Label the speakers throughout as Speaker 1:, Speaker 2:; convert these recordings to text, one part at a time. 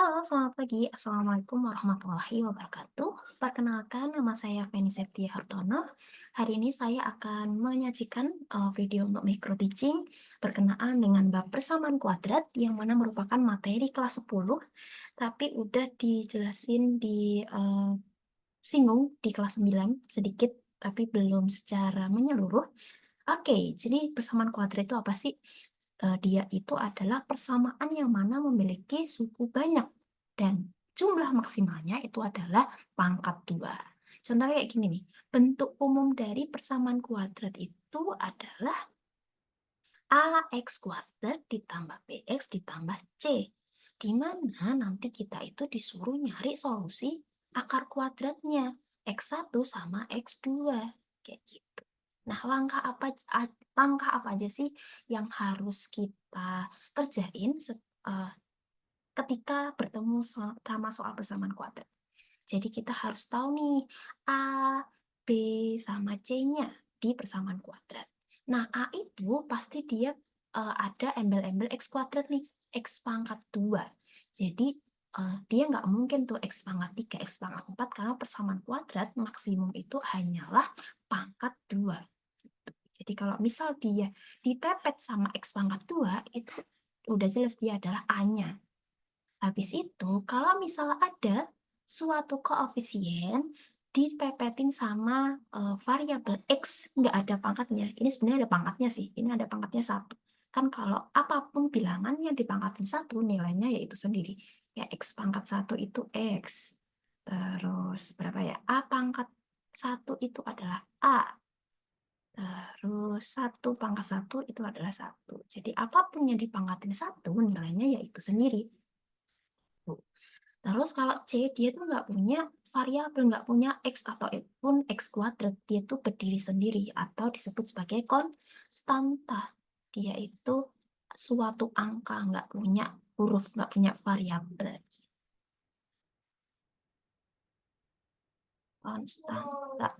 Speaker 1: Halo, selamat pagi. Assalamualaikum warahmatullahi wabarakatuh. Perkenalkan, nama saya Feni Septia Hartono. Hari ini saya akan menyajikan video untuk micro teaching berkenaan dengan bab persamaan kuadrat yang mana merupakan materi kelas 10, tapi udah dijelasin singgung di kelas 9 sedikit, tapi belum secara menyeluruh. Oke, jadi persamaan kuadrat itu apa sih? Dia itu adalah persamaan yang mana memiliki suku banyak dan jumlah maksimalnya itu adalah pangkat 2. Contohnya kayak gini nih, bentuk umum dari persamaan kuadrat itu adalah AX kuadrat ditambah BX ditambah C, di mana nanti kita itu disuruh nyari solusi akar kuadratnya, X1 sama X2, kayak gitu. Nah, langkah apa aja sih yang harus kita kerjain ketika bertemu sama soal persamaan kuadrat? Jadi kita harus tahu nih A, B, sama C-nya di persamaan kuadrat. Nah, A itu pasti dia ada embel-embel X kuadrat nih, X pangkat 2. Jadi dia nggak mungkin tuh X pangkat 3, X pangkat 4, karena persamaan kuadrat maksimum itu hanyalah pangkat 2. Gitu. Jadi kalau misal dia dipepet sama X pangkat 2, itu udah jelas dia adalah A-nya. Habis itu, kalau misalnya ada suatu koefisien dipepetin sama variabel X, nggak ada pangkatnya. Ini sebenarnya ada pangkatnya sih, ini ada pangkatnya 1. Kan kalau apapun bilangannya dipangkatin 1, nilainya yaitu sendiri. Ya, X pangkat 1 itu X. Terus berapa ya? A pangkat 1 itu adalah A. Terus 1 pangkat 1 itu adalah 1. Jadi apapun yang dipangkatin 1, nilainya yaitu sendiri. Terus kalau C, dia tuh nggak punya variabel, nggak punya X ataupun X kuadrat. Dia tuh berdiri sendiri atau disebut sebagai konstanta. Dia itu suatu angka, nggak punya huruf, nggak punya variabel. Konstanta.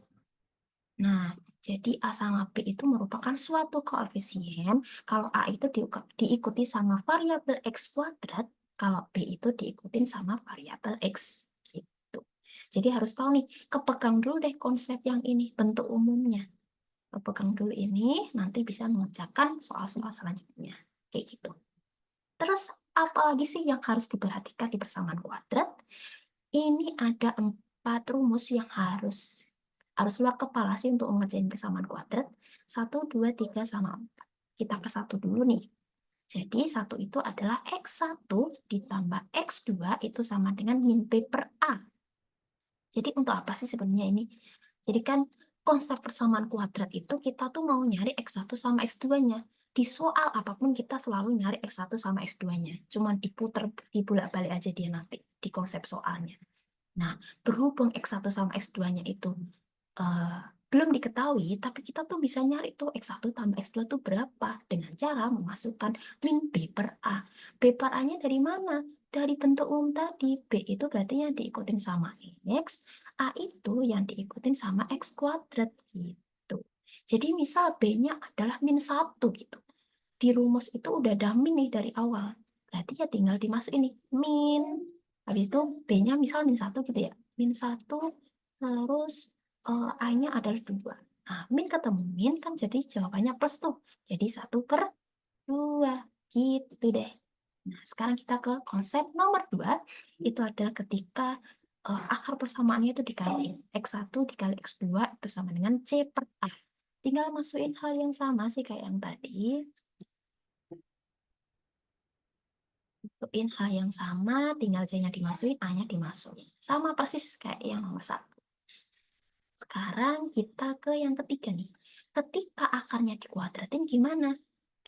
Speaker 1: Nah, jadi A sama B itu merupakan suatu koefisien. Kalau A itu diikuti sama variabel X kuadrat, kalau B itu diikutin sama variabel X. Gitu. Jadi harus tahu nih, kepegang dulu deh konsep yang ini, bentuk umumnya. Kepegang dulu ini, nanti bisa mengerjakan soal-soal selanjutnya. Kayak gitu. Terus, apalagi sih yang harus diperhatikan di persamaan kuadrat? Ini ada 4 rumus yang harus luar kepala sih untuk mengerjain persamaan kuadrat. 1, 2, 3, sama 4. Kita ke 1 dulu nih. Jadi 1 itu adalah X1 ditambah X2 itu sama dengan min B per A. Jadi untuk apa sih sebenarnya ini? Jadi kan konsep persamaan kuadrat itu kita tuh mau nyari X1 sama X2-nya. Di soal apapun kita selalu nyari X1 sama X2-nya. Cuma diputer, dibulak-balik aja dia nanti di konsep soalnya. Nah, berhubung X1 sama X2-nya itu eh, belum diketahui, tapi kita tuh bisa nyari tuh X1 tambah X2 tuh berapa dengan cara memasukkan min B per A. B per A-nya dari mana? Dari bentuk umum tadi. B itu berarti yang diikutin sama X, A itu yang diikutin sama X kuadrat gitu. Jadi misal B-nya adalah min 1 gitu. Di rumus itu udah ada min nih dari awal. Berarti ya tinggal dimasukin nih, min. Habis itu B-nya misal min 1 gitu ya. Min 1, terus A-nya adalah 2. Nah, min ketemu min kan jadi jawabannya plus tuh. Jadi 1/2. Gitu deh. Nah, sekarang kita ke konsep nomor 2. Itu adalah ketika akar persamaannya itu dikali X1 dikali X2 itu sama dengan C per A. Tinggal masukin hal yang sama sih kayak yang tadi. Masukin hal yang sama, tinggal C-nya dimasukin, A-nya dimasukin. Sama persis kayak yang nomor 1. Sekarang kita ke yang ketiga nih. Ketika akarnya dikuadratin gimana?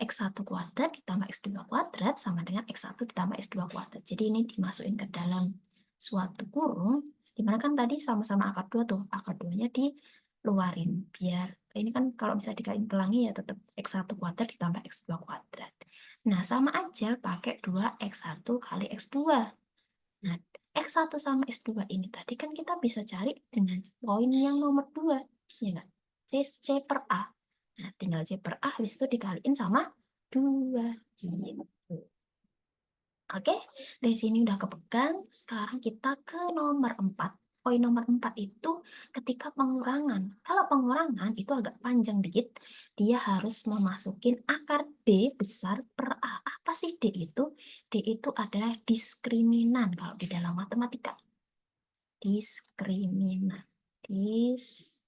Speaker 1: X1 kuadrat ditambah X2 kuadrat sama dengan X1 ditambah X2 kuadrat. Jadi ini dimasukin ke dalam suatu kurung, dimana kan tadi sama-sama akar 2 tuh. Akar 2-nya dikeluarin. Biar ini kan kalau bisa dikaliin pelangi ya tetap X1 kuadrat ditambah X2 kuadrat. Nah, sama aja pakai 2X1 kali X2. Nah, X1 sama X2 ini tadi kan kita bisa cari dengan poin yang nomor 2. Ya nggak? C per A. Nah, tinggal C per A habis itu dikaliin sama 2. Gitu. Oke, dari sini udah kepegang. Sekarang kita ke nomor 4. Poin nomor 4 itu ketika pengurangan. Kalau pengurangan itu agak panjang dikit. Dia harus memasukin akar D besar per A. Apa sih D itu? D itu adalah diskriminan kalau di dalam matematika. Diskriminan. Diskriminan.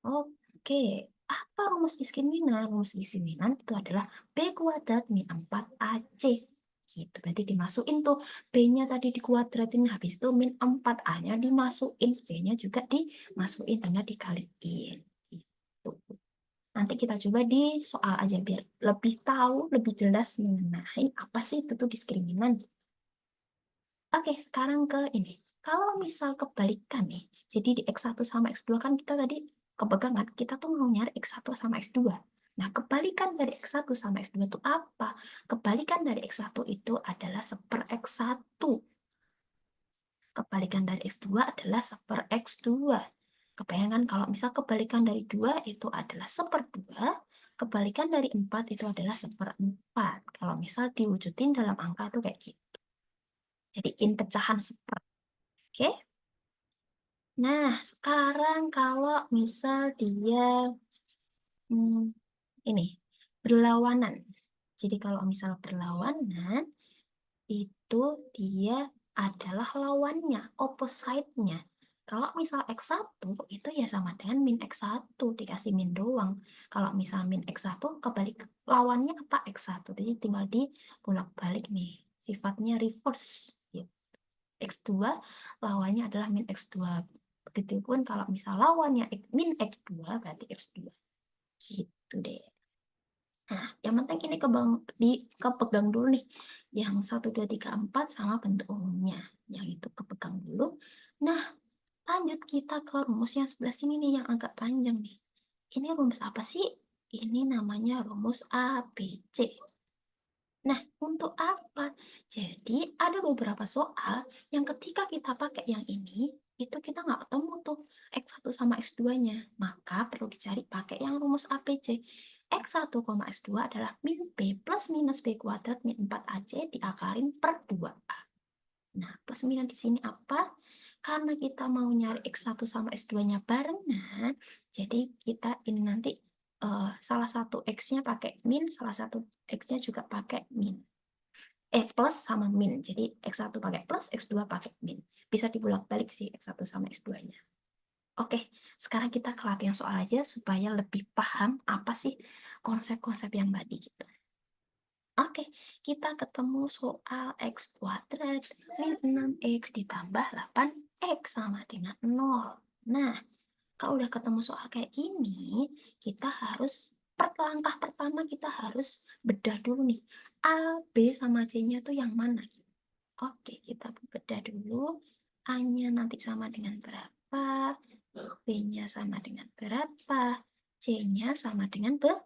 Speaker 1: Oke, apa rumus diskriminan? Rumus diskriminan itu adalah B kuadrat min 4AC. Gitu, berarti dimasukin tuh B-nya tadi dikuadratin, habis itu min 4A-nya dimasukin, C-nya juga dimasukin, tinggal dikaliin. Gitu. Nanti kita coba di soal aja biar lebih tahu, lebih jelas mengenai apa sih itu tuh diskriminan. Oke, sekarang ke ini. Kalau misal kebalikan nih, jadi di X1 sama X2 kan kita tadi kepegangan, kita tuh mau nyari X1 sama X2. Nah, kebalikan dari X1 sama X2 itu apa? Kebalikan dari X1 itu adalah 1 X1. Kebalikan dari X2 adalah 1 X2. Kebayangkan kalau misal kebalikan dari 2 itu adalah 1/2, kebalikan dari 4 itu adalah 1/4. Kalau misal diwujudin dalam angka itu kayak gitu. Jadiin pecahan 1. Oke? Nah, sekarang kalau misal dia ini berlawanan. Jadi kalau misal berlawanan itu dia adalah lawannya, opposite-nya. Kalau misal X1 itu ya sama dengan min X1, dikasih min doang. Kalau misal min X1 kebalik lawannya apa X1. Jadi tinggal dibolak-balik nih. Sifatnya reverse. Gitu. X2 lawannya adalah min X2. Begitupun kalau misal lawannya min X2 berarti X2. Gitu deh. Nah, yang penting ini kepegang dulu nih. Yang 1, 2, 3, 4 sama bentuk umumnya. Yang itu kepegang dulu. Nah, lanjut kita ke rumus yang sebelah sini nih yang agak panjang nih. Ini rumus apa sih? Ini namanya rumus ABC. Nah, untuk apa? Jadi, ada beberapa soal yang ketika kita pakai yang ini, itu kita nggak ketemu tuh X1 sama X2-nya. Maka perlu dicari pakai yang rumus ABC. X1, X2 adalah min B plus minus B kuadrat min 4AC diakarin per 2A. Nah, plus minus di sini apa? Karena kita mau nyari X1 sama X2-nya barengan, jadi kita ini nanti salah satu X-nya pakai min, salah satu X-nya juga pakai min. Plus sama min. Jadi X1 pakai plus, X2 pakai min. Bisa dibulak-balik sih X1 sama X2-nya. Oke, sekarang kita ke latihan soal aja supaya lebih paham apa sih konsep-konsep yang tadi gitu. Oke, kita ketemu soal X kuadrat min 6X ditambah 8X sama dengan 0. Nah, kalau udah ketemu soal kayak gini, kita harus langkah pertama kita harus bedah dulu nih. A, B sama C-nya tuh yang mana? Oke, kita bedah dulu. A-nya nanti sama dengan berapa? B-nya sama dengan berapa? C-nya sama dengan berapa?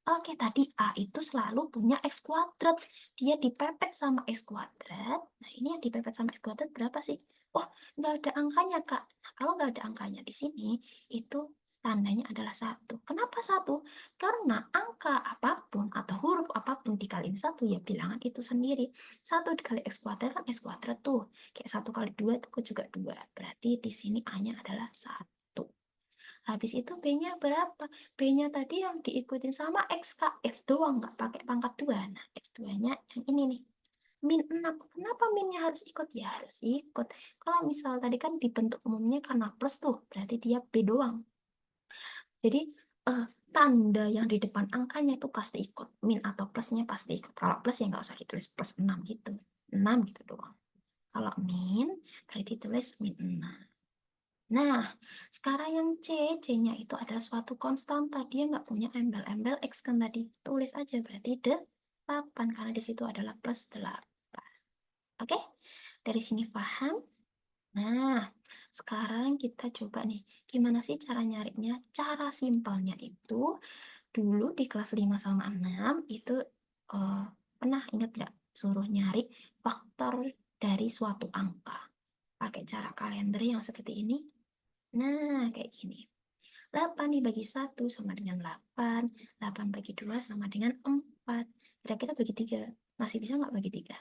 Speaker 1: Oke, tadi A itu selalu punya X kuadrat. Dia dipepet sama X kuadrat. Nah, ini yang dipepet sama X kuadrat berapa sih? Oh, nggak ada angkanya, Kak. Nah, kalau nggak ada angkanya di sini, itu tandanya adalah 1. Kenapa 1? Karena angka apapun atau huruf apapun dikaliin 1, ya bilangan itu sendiri. 1 dikali X kuadrat kan X kuadrat tuh. Kayak 1 kali 2 itu juga 2. Berarti di sini A-nya adalah 1. Habis itu B-nya berapa? B-nya tadi yang diikutin sama X, Kak. X doang, nggak pakai pangkat 2. Nah, X2-nya yang ini nih. Min 6. Kenapa minnya harus ikut? Ya harus ikut. Kalau misal tadi kan dibentuk umumnya karena plus tuh, berarti dia B doang. Jadi tanda yang di depan angkanya itu pasti ikut. Min atau plusnya pasti ikut. Kalau plus ya nggak usah ditulis plus 6 gitu. 6 gitu doang. Kalau min, berarti tulis min 6. Nah, sekarang yang C-nya itu adalah suatu konstanta. Dia nggak punya embel-embel X kan tadi. Tulis aja, berarti 8, karena di situ adalah plus 8. Oke? Dari sini paham? Nah, sekarang kita coba nih, gimana sih cara nyarinya? Cara simpelnya itu, dulu di kelas 5 sama 6, itu pernah ingat nggak? Suruh nyari faktor dari suatu angka. Pakai cara kalender yang seperti ini. Nah, kayak gini. 8 dibagi 1 sama dengan 8. 8 bagi 2 sama dengan 4. Kira-kira bagi 3. Masih bisa nggak bagi 3?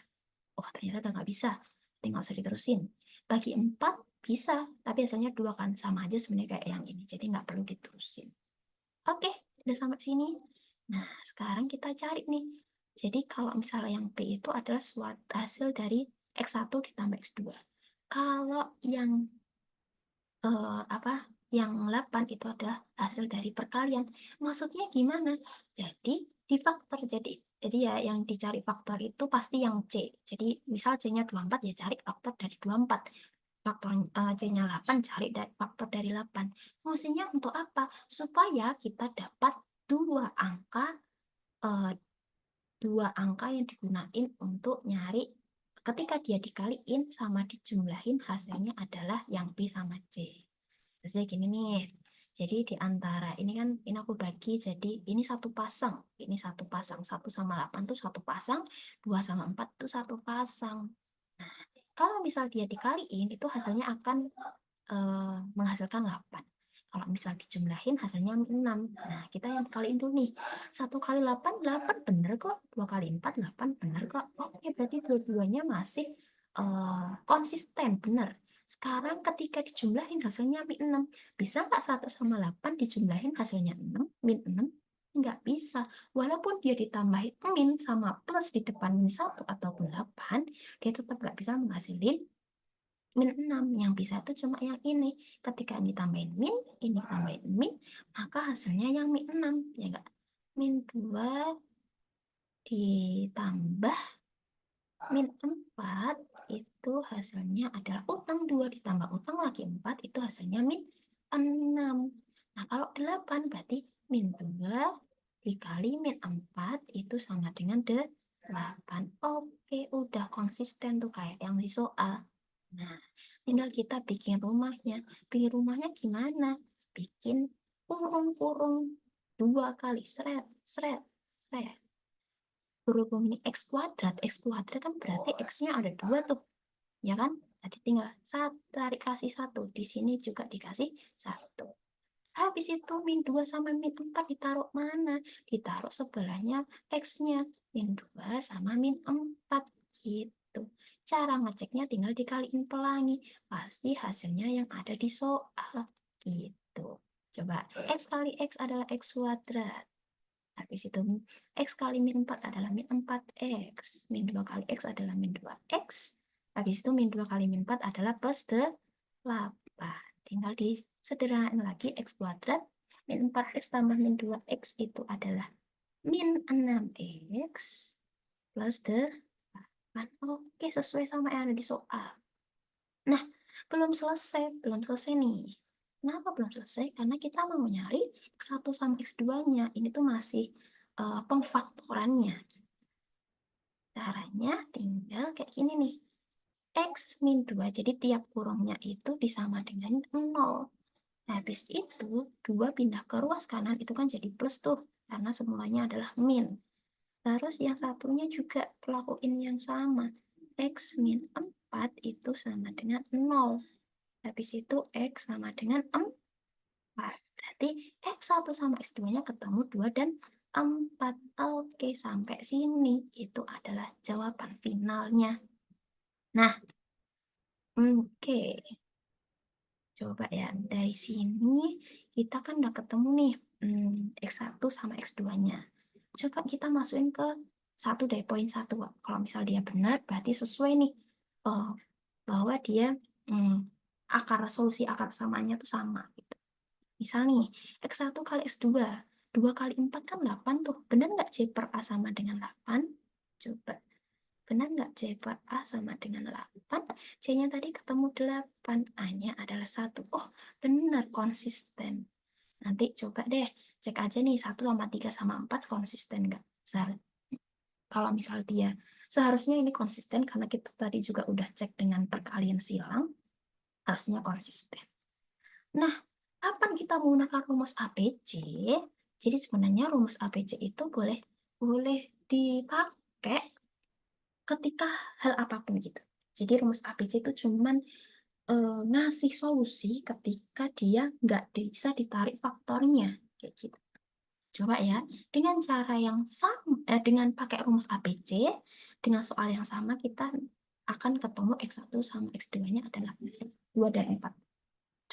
Speaker 1: Oh, ternyata nggak bisa. Tinggal usah diterusin. Bagi 4 bisa, tapi hasilnya 2 kan. Sama aja sebenarnya kayak yang ini. Jadi nggak perlu diterusin. Oke, udah sampai sini. Nah, sekarang kita cari nih. Jadi kalau misalnya yang B itu adalah suatu hasil dari X1 ditambah X2. Kalau yang yang 8 itu adalah hasil dari perkalian. Maksudnya gimana? Jadi di faktor. Jadi ya yang dicari faktor itu pasti yang C. Jadi misal C-nya 24 ya cari faktor dari 24. Faktor C-nya 8 cari faktor dari 8. Fungsinya untuk apa? Supaya kita dapat dua angka yang digunain untuk nyari ketika dia dikaliin sama dijumlahin hasilnya adalah yang B sama C. Terus gini nih. Jadi di antara ini kan ini aku bagi jadi ini satu pasang, ini satu pasang, 1 sama 8 tuh satu pasang, 2 sama 4 tuh satu pasang. Nah, kalau misal dia dikaliin itu hasilnya akan menghasilkan 8. Kalau misal dijumlahin hasilnya 6. Nah, kita yang kaliin dulu nih. 1 kali 8, 8 bener kok. 2 kali 4, 8 bener kok. Oke, berarti dua-duanya masih konsisten, bener. Sekarang ketika dijumlahin hasilnya min 6. Bisa nggak 1 sama 8 dijumlahin hasilnya 6, min 6? Nggak bisa. Walaupun dia ditambahin min sama plus di depan min 1 ataupun 8, dia tetap nggak bisa menghasilin min 6. Yang bisa itu cuma yang ini. Ketika ini tambahin min, ini tambahin min, maka hasilnya yang min 6. Ya enggak? Min 2 ditambah min 4 itu hasilnya adalah utang 2 ditambah utang lagi 4 itu hasilnya min 6. Nah, kalau 8 berarti min 2 dikali min 4 itu sama dengan 8. Oke, udah konsisten tuh kayak yang di soal. Nah, tinggal kita bikin rumahnya. Bikin rumahnya gimana? Bikin kurung-kurung 2 kali seret, seret, seret. Berhubung ini X kuadrat kan berarti X-nya ada 2 tuh. Ya kan? Jadi tinggal tarik kasih 1. Di sini juga dikasih 1. Habis itu min 2 sama min 4 ditaruh mana? Ditaruh sebelahnya X-nya. Min 2 sama min 4 gitu. Cara ngeceknya tinggal dikaliin pelangi. Pasti hasilnya yang ada di soal gitu. Coba X kali X adalah X kuadrat. Habis itu X kali min 4 adalah min 4X. Min 2 kali X adalah min 2X. Habis itu min 2 kali min 4 adalah plus 8. Tinggal disederhanain lagi X kuadrat. Min 4X tambah min 2X itu adalah min 6X plus 8. Oke, sesuai sama yang ada di soal. Nah, belum selesai nih. Kenapa belum selesai? Karena kita mau nyari X1 sama X2-nya. Ini tuh masih pemfaktorannya. Caranya tinggal kayak gini nih. X min 2, jadi tiap kurungnya itu disama dengan 0. Habis itu, 2 pindah ke ruas kanan, itu kan jadi plus tuh. Karena semulanya adalah min. Terus yang satunya juga pelakuin yang sama. X min 4 itu sama dengan 0. Habis itu X sama dengan 4. Berarti X1 sama X2-nya ketemu 2 dan 4. Oke, sampai sini. Itu adalah jawaban finalnya. Nah, oke. Coba ya, dari sini kita kan udah ketemu nih X1 sama X2-nya. Coba kita masukin ke 1 dari poin 1. Kalau misal dia benar, berarti sesuai nih. Bahwa dia solusi akar samanya tuh sama. Gitu. Misal nih, X1 kali X2. 2 kali 4 kan 8 tuh. Benar nggak C per A sama dengan 8? Coba. Benar nggak C per A sama dengan 8? C-nya tadi ketemu 8. A-nya adalah 1. Oh, benar konsisten. Nanti coba deh, cek aja nih 1 sama 3 sama 4 konsisten nggak? Kalau misal dia, seharusnya ini konsisten karena kita tadi juga udah cek dengan perkalian silang, harusnya konsisten. Nah, kapan kita menggunakan rumus APC? Jadi sebenarnya rumus APC itu boleh dipakai ketika hal apapun gitu. Jadi rumus APC itu cuman ngasih solusi ketika dia nggak bisa ditarik faktornya. Kayak gitu. Coba ya, dengan cara yang sama, dengan pakai rumus ABC, dengan soal yang sama kita akan ketemu X1 sama X2-nya adalah 2 dan 4.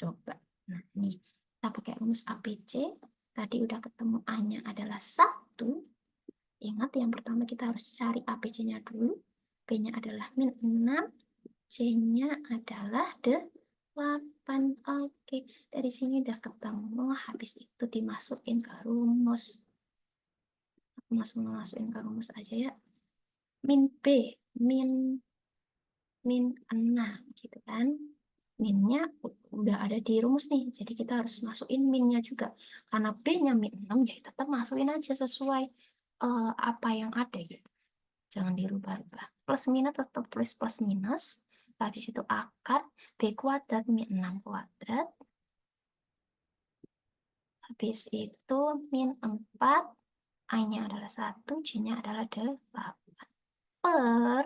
Speaker 1: Coba. Nah, nih. Kita pakai rumus ABC. Tadi udah ketemu A-nya adalah 1. Ingat, yang pertama kita harus cari ABC-nya dulu. B-nya adalah -6. C-nya adalah 8. Oke, dari sini udah ketemu. Habis itu dimasukin ke rumus. Masukin ke rumus aja ya. Min B, min 6 gitu kan. Minnya udah ada di rumus nih. Jadi kita harus masukin minnya juga. Karena B-nya min 6 ya tetap masukin aja sesuai apa yang ada gitu. Jangan dirubah-rubah. Plus minus tetap tulis plus minus. Habis itu akar B kuadrat min 6 kuadrat. Habis itu min 4. A-nya adalah 1, J-nya adalah 8. Per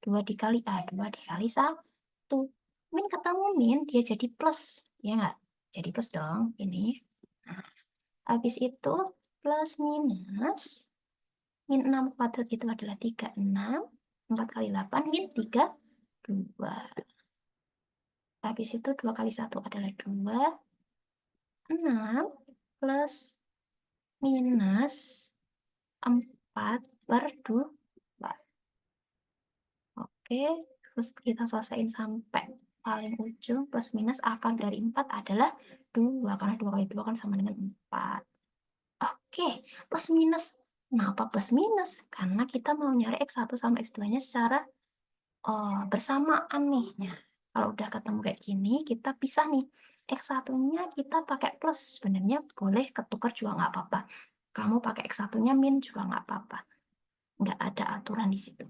Speaker 1: 2 dikali A, 2 dikali 1. Min ketemu min, dia jadi plus. Ya nggak? Jadi plus dong, ini. Nah, habis itu plus minus. Min 6 kuadrat itu adalah 36. 4 kali 8, min 32. Habis itu 2 kali 1 adalah 2. 6 plus minus 4 per 2. Oke, terus kita selesaiin sampai paling ujung. Plus minus akar dari 4 adalah 2. Karena 2 kali 2 kan sama dengan 4. Oke, plus minus. Kenapa plus minus? Karena kita mau nyari X1 sama X2-nya secara bersamaan nih. Nah, kalau udah ketemu kayak gini, kita pisah nih. X1-nya kita pakai plus. Sebenarnya boleh ketukar juga nggak apa-apa. Kamu pakai X1-nya min juga nggak apa-apa. Nggak ada aturan di situ.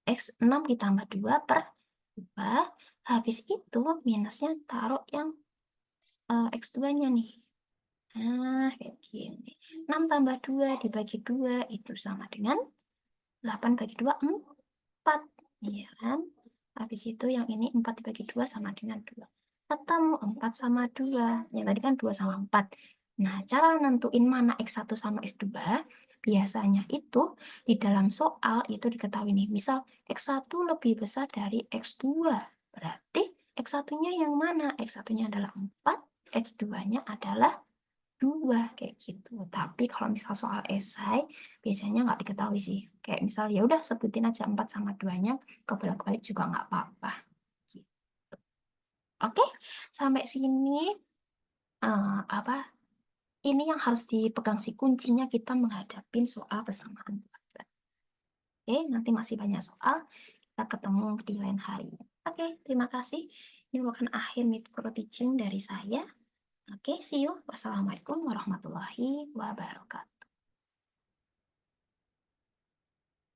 Speaker 1: X6 ditambah 2 per 2. Habis itu minusnya taruh yang X2-nya nih. Nah, kayak gini. 6 tambah 2 dibagi 2 itu sama dengan 8 bagi 2, 4. Iya kan? Habis itu yang ini 4 dibagi 2 sama dengan 2. Ketemu 4 sama 2. Yang tadi kan 2 sama 4. Nah, cara nentuin mana X1 sama X2, biasanya itu di dalam soal itu diketahui nih. Misal X1 lebih besar dari X2. Berarti X1-nya yang mana? X1-nya adalah 4, X2-nya adalah 2 kayak gitu. Tapi kalau misal soal esai biasanya nggak diketahui sih. Kayak misal ya udah sebutin aja 4 sama 2-nya, kebolak-balik juga nggak apa-apa. Gitu. Oke, sampai sini apa? Ini yang harus dipegang si kuncinya kita menghadapi soal persamaan kuadrat. Oke, nanti masih banyak soal. Kita ketemu di lain hari. Oke, terima kasih. Ini bukan akhir micro teaching dari saya. Oke, see you. Wassalamualaikum warahmatullahi wabarakatuh.